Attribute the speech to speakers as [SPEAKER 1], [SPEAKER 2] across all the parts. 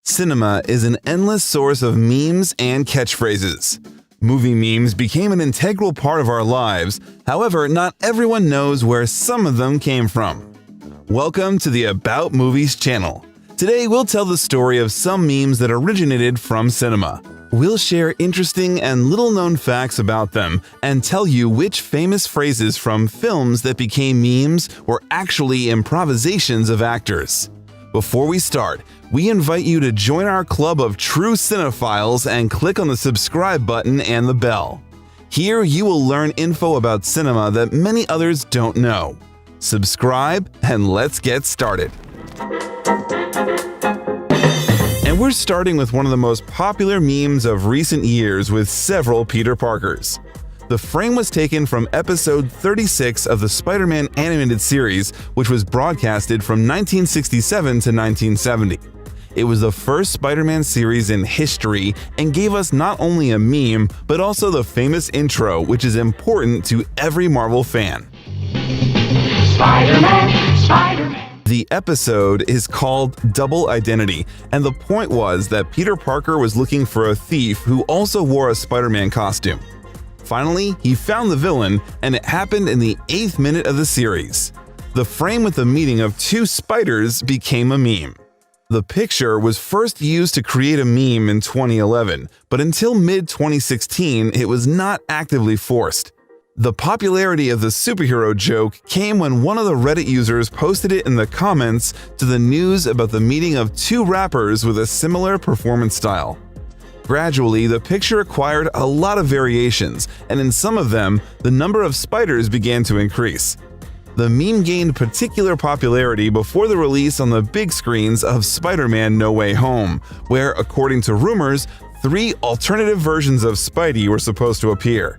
[SPEAKER 1] Cinema is an endless source of memes and catchphrases. Movie memes became an integral part of our lives, however, not everyone knows where some of them came from. Welcome to the About Movies channel. Today we'll tell the story of some memes that originated from cinema. We'll share interesting and little-known facts about them and tell you which famous phrases from films that became memes were actually improvisations of actors. Before we start, we invite you to join our club of true cinephiles and click on the subscribe button and the bell. Here you will learn info about cinema that many others don't know. Subscribe and let's get started. And we're starting with one of the most popular memes of recent years with several Peter Parkers. The frame was taken from episode 36 of the Spider-Man animated series, which was broadcasted from 1967 to 1970. It was the first Spider-Man series in history and gave us not only a meme, but also the famous intro, which is important to every Marvel fan.
[SPEAKER 2] Spider-Man, Spider-Man.
[SPEAKER 1] The episode is called Double Identity, and the point was that Peter Parker was looking for a thief who also wore a Spider-Man costume. Finally, he found the villain, and it happened in the 8th minute of the series. The frame with the meeting of two spiders became a meme. The picture was first used to create a meme in 2011, but until mid-2016, it was not actively forced. The popularity of the superhero joke came when one of the Reddit users posted it in the comments to the news about the meeting of two rappers with a similar performance style. Gradually, the picture acquired a lot of variations, and in some of them, the number of spiders began to increase. The meme gained particular popularity before the release on the big screens of Spider-Man No Way Home, where, according to rumors, 3 alternative versions of Spidey were supposed to appear.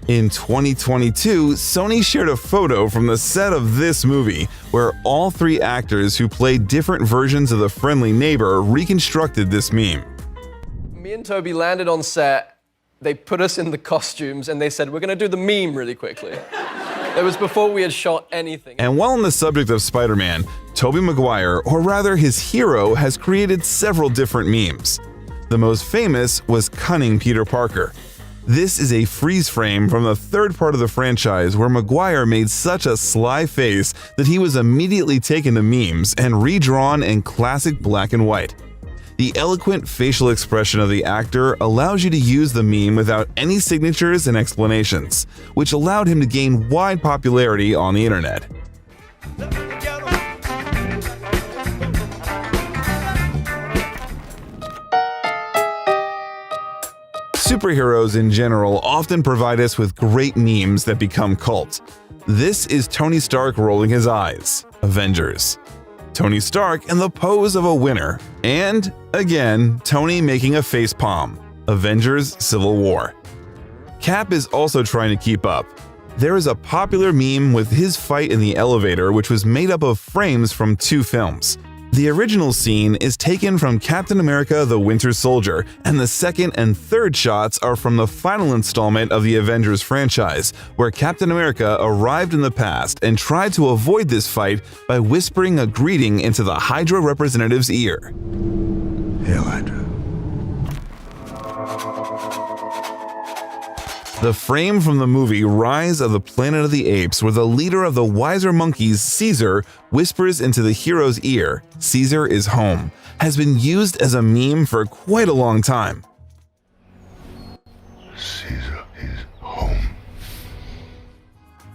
[SPEAKER 1] In 2022, Sony shared a photo from the set of this movie, where all 3 actors who played different versions of the friendly neighbor reconstructed this meme.
[SPEAKER 3] Me and Toby landed on set, they put us in the costumes, and they said, we're gonna do the meme really quickly. It was before we had shot anything.
[SPEAKER 1] And while on the subject of Spider-Man, Tobey Maguire, or rather his hero, has created several different memes. The most famous was Cunning Peter Parker. This is a freeze frame from the 3rd part of the franchise where Maguire made such a sly face that he was immediately taken to memes and redrawn in classic black and white. The eloquent facial expression of the actor allows you to use the meme without any signatures and explanations, which allowed him to gain wide popularity on the internet. Superheroes in general often provide us with great memes that become cult. This is Tony Stark rolling his eyes, Avengers. Tony Stark in the pose of a winner, and, again, Tony making a facepalm, Avengers Civil War. Cap is also trying to keep up. There is a popular meme with his fight in the elevator which was made up of frames from 2 films. The original scene is taken from Captain America the Winter Soldier, and the 2nd and 3rd shots are from the final installment of the Avengers franchise, where Captain America arrived in the past and tried to avoid this fight by whispering a greeting into the Hydra representative's ear.
[SPEAKER 4] Hail Hydra.
[SPEAKER 1] The frame from the movie Rise of the Planet of the Apes, where the leader of the wiser monkeys, Caesar, whispers into the hero's ear, "Caesar is home," has been used as a meme for quite a long time.
[SPEAKER 4] Caesar is home.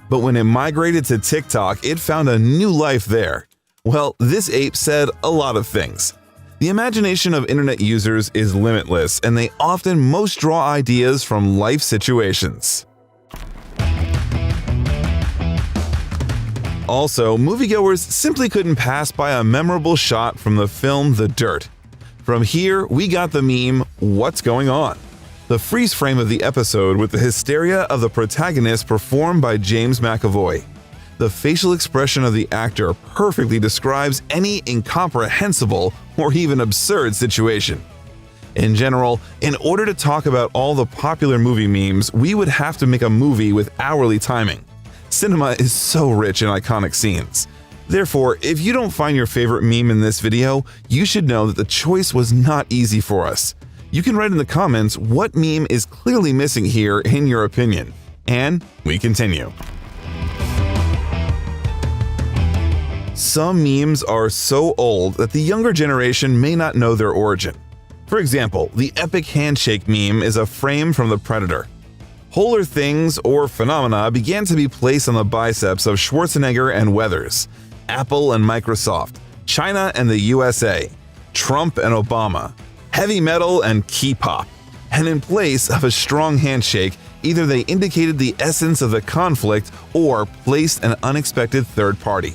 [SPEAKER 1] But when it migrated to TikTok, it found a new life there. Well, this ape said a lot of things. The imagination of internet users is limitless, and they often most draw ideas from life situations. Also, moviegoers simply couldn't pass by a memorable shot from the film The Dirt. From here, we got the meme, "What's going on?" The freeze frame of the episode with the hysteria of the protagonist performed by James McAvoy. The facial expression of the actor perfectly describes any incomprehensible or even absurd situation. In general, in order to talk about all the popular movie memes, we would have to make a movie with hourly timing. Cinema is so rich in iconic scenes. Therefore, if you don't find your favorite meme in this video, you should know that the choice was not easy for us. You can write in the comments what meme is clearly missing here in your opinion. And we continue. Some memes are so old that the younger generation may not know their origin. For example, the epic handshake meme is a frame from The Predator. Wholer things or phenomena began to be placed on the biceps of Schwarzenegger and Weathers, Apple and Microsoft, China and the USA, Trump and Obama, heavy metal and K-pop. And in place of a strong handshake, either they indicated the essence of the conflict or placed an unexpected third party.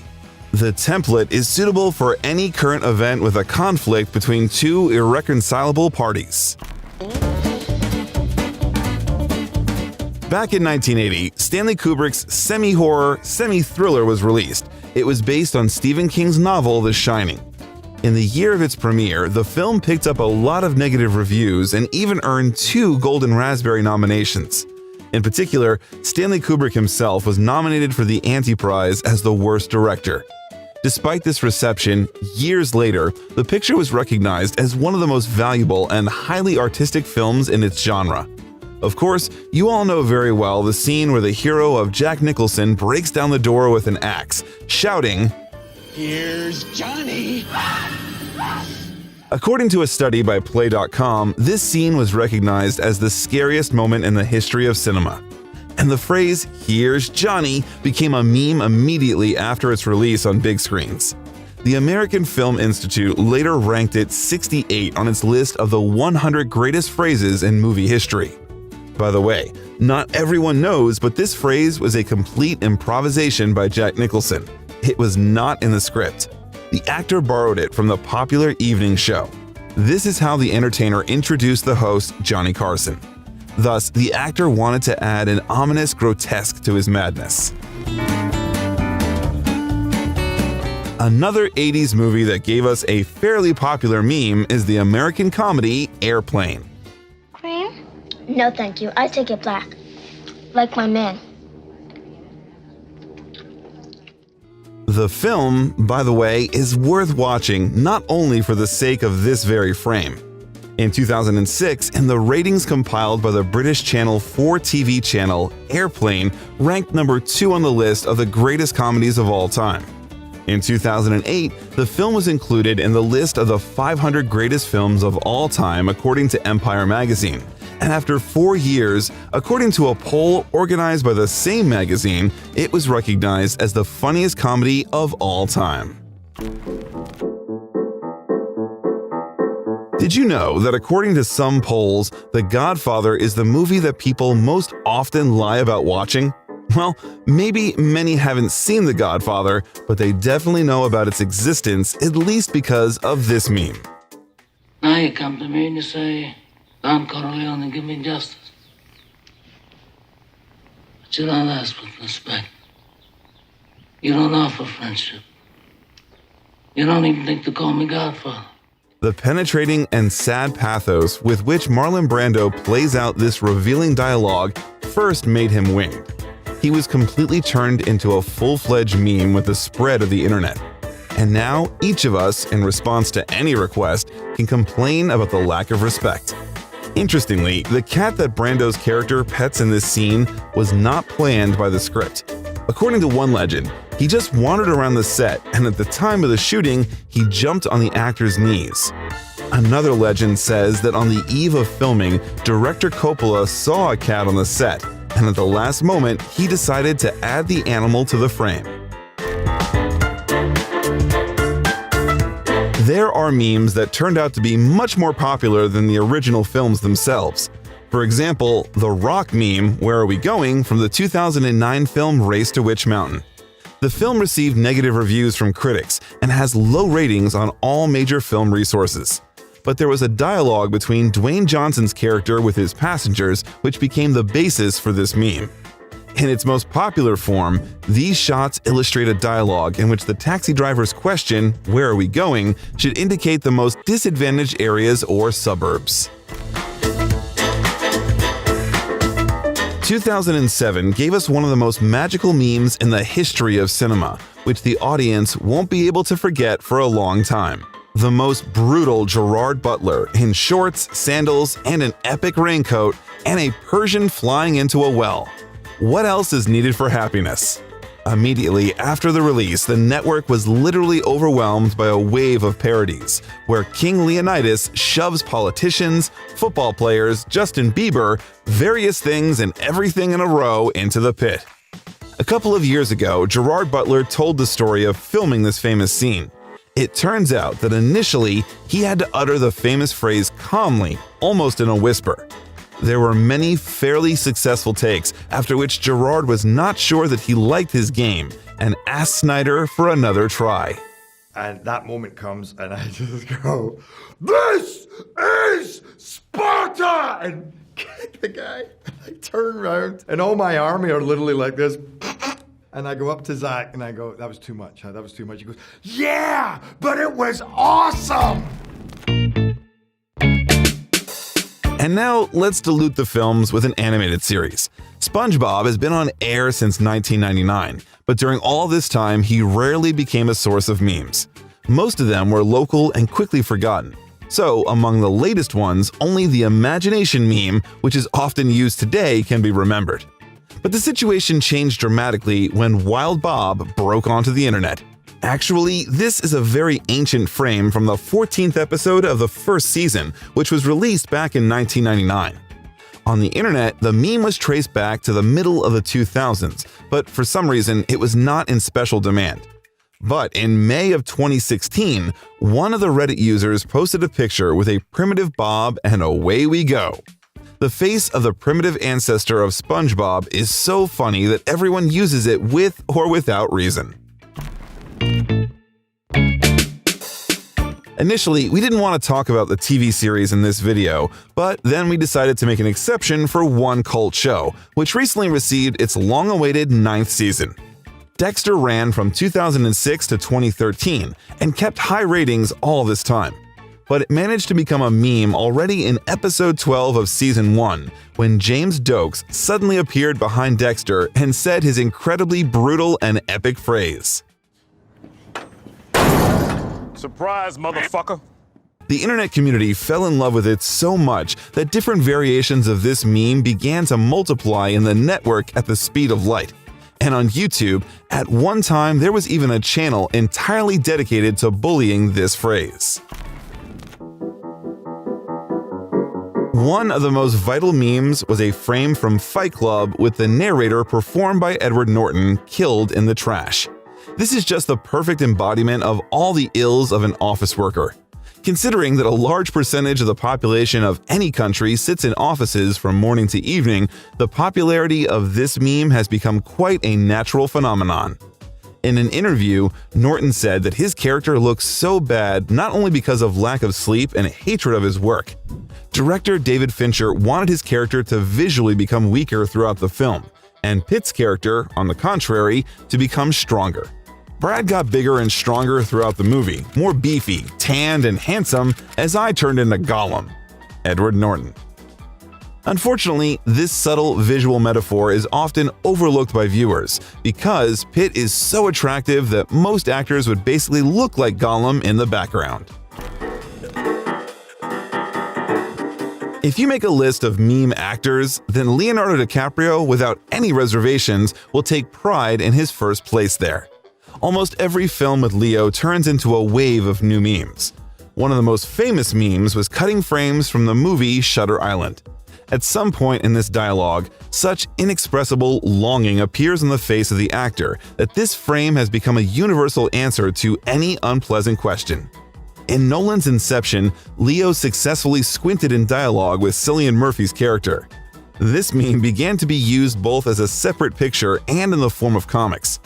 [SPEAKER 1] The template is suitable for any current event with a conflict between two irreconcilable parties. Back in 1980, Stanley Kubrick's semi-horror, semi-thriller was released. It was based on Stephen King's novel The Shining. In the year of its premiere, the film picked up a lot of negative reviews and even earned 2 Golden Raspberry nominations. In particular, Stanley Kubrick himself was nominated for the Anti Prize as the worst director. Despite this reception, years later, the picture was recognized as one of the most valuable and highly artistic films in its genre. Of course, you all know very well the scene where the hero of Jack Nicholson breaks down the door with an axe, shouting,
[SPEAKER 2] "Here's Johnny!"
[SPEAKER 1] According to a study by Play.com, this scene was recognized as the scariest moment in the history of cinema. And the phrase, "Here's Johnny," became a meme immediately after its release on big screens. The American Film Institute later ranked it 68 on its list of the 100 greatest phrases in movie history. By the way, not everyone knows, but this phrase was a complete improvisation by Jack Nicholson. It was not in the script. The actor borrowed it from the popular evening show. This is how the entertainer introduced the host, Johnny Carson. Thus, the actor wanted to add an ominous grotesque to his madness. Another 80s movie that gave us a fairly popular meme is the American comedy Airplane.
[SPEAKER 5] Cream? No, thank you. I take it black. Like my man.
[SPEAKER 1] The film, by the way, is worth watching not only for the sake of this very frame. In 2006, in the ratings compiled by the British Channel 4 TV channel, Airplane ranked number 2 on the list of the greatest comedies of all time. In 2008, the film was included in the list of the 500 greatest films of all time according to Empire magazine. And after 4 years, according to a poll organized by the same magazine, it was recognized as the funniest comedy of all time. Did you know that according to some polls, The Godfather is the movie that people most often lie about watching? Well, maybe many haven't seen The Godfather, but they definitely know about its existence, at least because of this meme.
[SPEAKER 6] Now you come to me and you say, "Don Corleone, give me justice." But you don't ask with respect. You don't offer friendship. You don't even think to call me Godfather.
[SPEAKER 1] The penetrating and sad pathos with which Marlon Brando plays out this revealing dialogue first made him winged. He was completely turned into a full-fledged meme with the spread of the internet. And now, each of us, in response to any request, can complain about the lack of respect. Interestingly, the cat that Brando's character pets in this scene was not planned by the script. According to one legend, he just wandered around the set, and at the time of the shooting, he jumped on the actor's knees. Another legend says that on the eve of filming, director Coppola saw a cat on the set, and at the last moment, he decided to add the animal to the frame. There are memes that turned out to be much more popular than the original films themselves. For example, the Rock meme, "Where Are We Going?" from the 2009 film Race to Witch Mountain. The film received negative reviews from critics and has low ratings on all major film resources. But there was a dialogue between Dwayne Johnson's character with his passengers, which became the basis for this meme. In its most popular form, these shots illustrate a dialogue in which the taxi driver's question, "Where are we going?" should indicate the most disadvantaged areas or suburbs. 2007 gave us one of the most magical memes in the history of cinema, which the audience won't be able to forget for a long time. The most brutal Gerard Butler in shorts, sandals, and an epic raincoat, and a Persian flying into a well. What else is needed for happiness? Immediately after the release, the network was literally overwhelmed by a wave of parodies, where King Leonidas shoves politicians, football players, Justin Bieber, various things and everything in a row into the pit. A couple of years ago, Gerard Butler told the story of filming this famous scene. It turns out that initially, he had to utter the famous phrase calmly, almost in a whisper. There were many fairly successful takes, after which Gerard was not sure that he liked his game and asked Snyder for another try.
[SPEAKER 7] And that moment comes and I just go, "This is Sparta!" and kick the guy. And I turn around and all my army are literally like this. And I go up to Zach and I go, "That was too much, huh? That was too much." He goes, "Yeah, but it was awesome!"
[SPEAKER 1] And now, let's dilute the films with an animated series. SpongeBob has been on air since 1999, but during all this time, he rarely became a source of memes. Most of them were local and quickly forgotten. So, among the latest ones, only the imagination meme, which is often used today, can be remembered. But the situation changed dramatically when Wild Bob broke onto the internet. Actually, this is a very ancient frame from the 14th episode of the first season, which was released back in 1999. On the internet, the meme was traced back to the middle of the 2000s, but for some reason, it was not in special demand. But in May of 2016, one of the Reddit users posted a picture with a primitive Bob, and away we go. The face of the primitive ancestor of SpongeBob is so funny that everyone uses it with or without reason. Initially, we didn't want to talk about the TV series in this video, but then we decided to make an exception for one cult show, which recently received its long-awaited 9th season. Dexter ran from 2006 to 2013 and kept high ratings all this time. But it managed to become a meme already in episode 12 of season 1, when James Dokes suddenly appeared behind Dexter and said his incredibly brutal and epic phrase.
[SPEAKER 8] "Surprise, motherfucker."
[SPEAKER 1] The internet community fell in love with it so much that different variations of this meme began to multiply in the network at the speed of light. And on YouTube, at one time there was even a channel entirely dedicated to bullying this phrase. One of the most vital memes was a frame from Fight Club with the narrator performed by Edward Norton killed in the trash. This is just the perfect embodiment of all the ills of an office worker. Considering that a large percentage of the population of any country sits in offices from morning to evening, the popularity of this meme has become quite a natural phenomenon. In an interview, Norton said that his character looks so bad not only because of lack of sleep and hatred of his work. Director David Fincher wanted his character to visually become weaker throughout the film, and Pitt's character, on the contrary, to become stronger. Brad got bigger and stronger throughout the movie, more beefy, tanned, and handsome as I turned into Gollum. Edward Norton. Unfortunately, this subtle visual metaphor is often overlooked by viewers because Pitt is so attractive that most actors would basically look like Gollum in the background. If you make a list of meme actors, then Leonardo DiCaprio, without any reservations, will take pride in his first place there. Almost every film with Leo turns into a wave of new memes. One of the most famous memes was cutting frames from the movie Shutter Island. At some point in this dialogue, such inexpressible longing appears on the face of the actor that this frame has become a universal answer to any unpleasant question. In Nolan's Inception, Leo successfully squinted in dialogue with Cillian Murphy's character. This meme began to be used both as a separate picture and in the form of comics.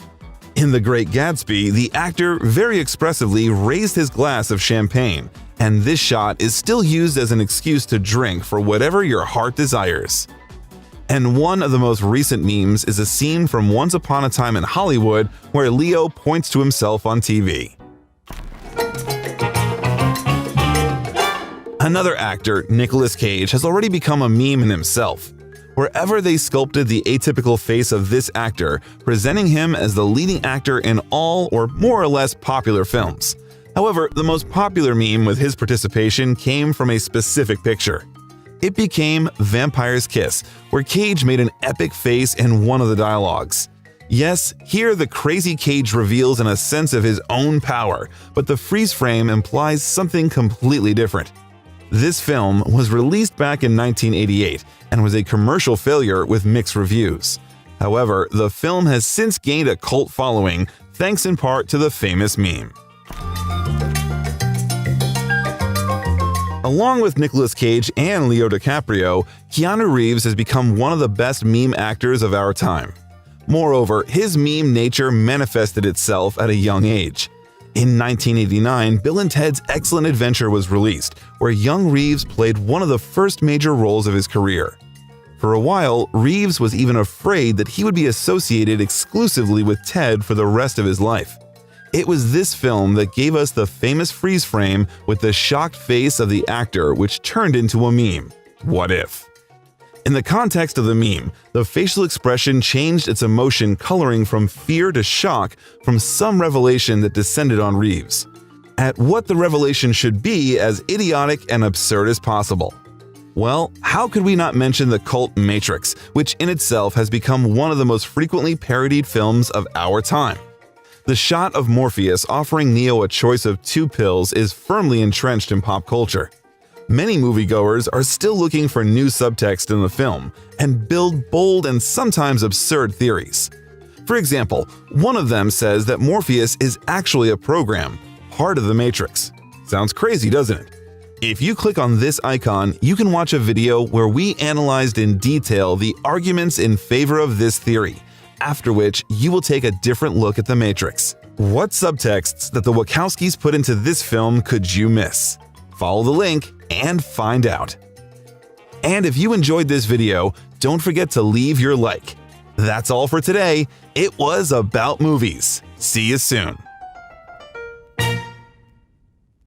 [SPEAKER 1] In The Great Gatsby, the actor very expressively raised his glass of champagne, and this shot is still used as an excuse to drink for whatever your heart desires. And one of the most recent memes is a scene from Once Upon a Time in Hollywood where Leo points to himself on TV. Another actor, Nicolas Cage, has already become a meme in himself. Wherever they sculpted the atypical face of this actor, presenting him as the leading actor in all or more or less popular films. However, the most popular meme with his participation came from a specific picture. It became Vampire's Kiss, where Cage made an epic face in one of the dialogues. Yes, here the crazy Cage reveals in a sense of his own power, but the freeze frame implies something completely different. This film was released back in 1988 and was a commercial failure with mixed reviews. However, the film has since gained a cult following thanks in part to the famous meme. Along with Nicolas Cage and Leo DiCaprio, Keanu Reeves has become one of the best meme actors of our time. Moreover, his meme nature manifested itself at a young age. In 1989, Bill & Ted's Excellent Adventure was released, where young Reeves played one of the first major roles of his career. For a while, Reeves was even afraid that he would be associated exclusively with Ted for the rest of his life. It was this film that gave us the famous freeze frame with the shocked face of the actor, which turned into a meme. What if? In the context of the meme, the facial expression changed its emotion coloring from fear to shock from some revelation that descended on Reeves. At what the revelation should be as idiotic and absurd as possible. Well, how could we not mention the cult Matrix, which in itself has become one of the most frequently parodied films of our time. The shot of Morpheus offering Neo a choice of two pills is firmly entrenched in pop culture. Many moviegoers are still looking for new subtext in the film and build bold and sometimes absurd theories. For example, one of them says that Morpheus is actually a program, part of the Matrix. Sounds crazy, doesn't it? If you click on this icon, you can watch a video where we analyzed in detail the arguments in favor of this theory, after which you will take a different look at the Matrix. What subtexts that the Wachowskis put into this film could you miss? Follow the link and find out. And if you enjoyed this video, don't forget to leave your like. That's all for today. It was about movies. See you soon.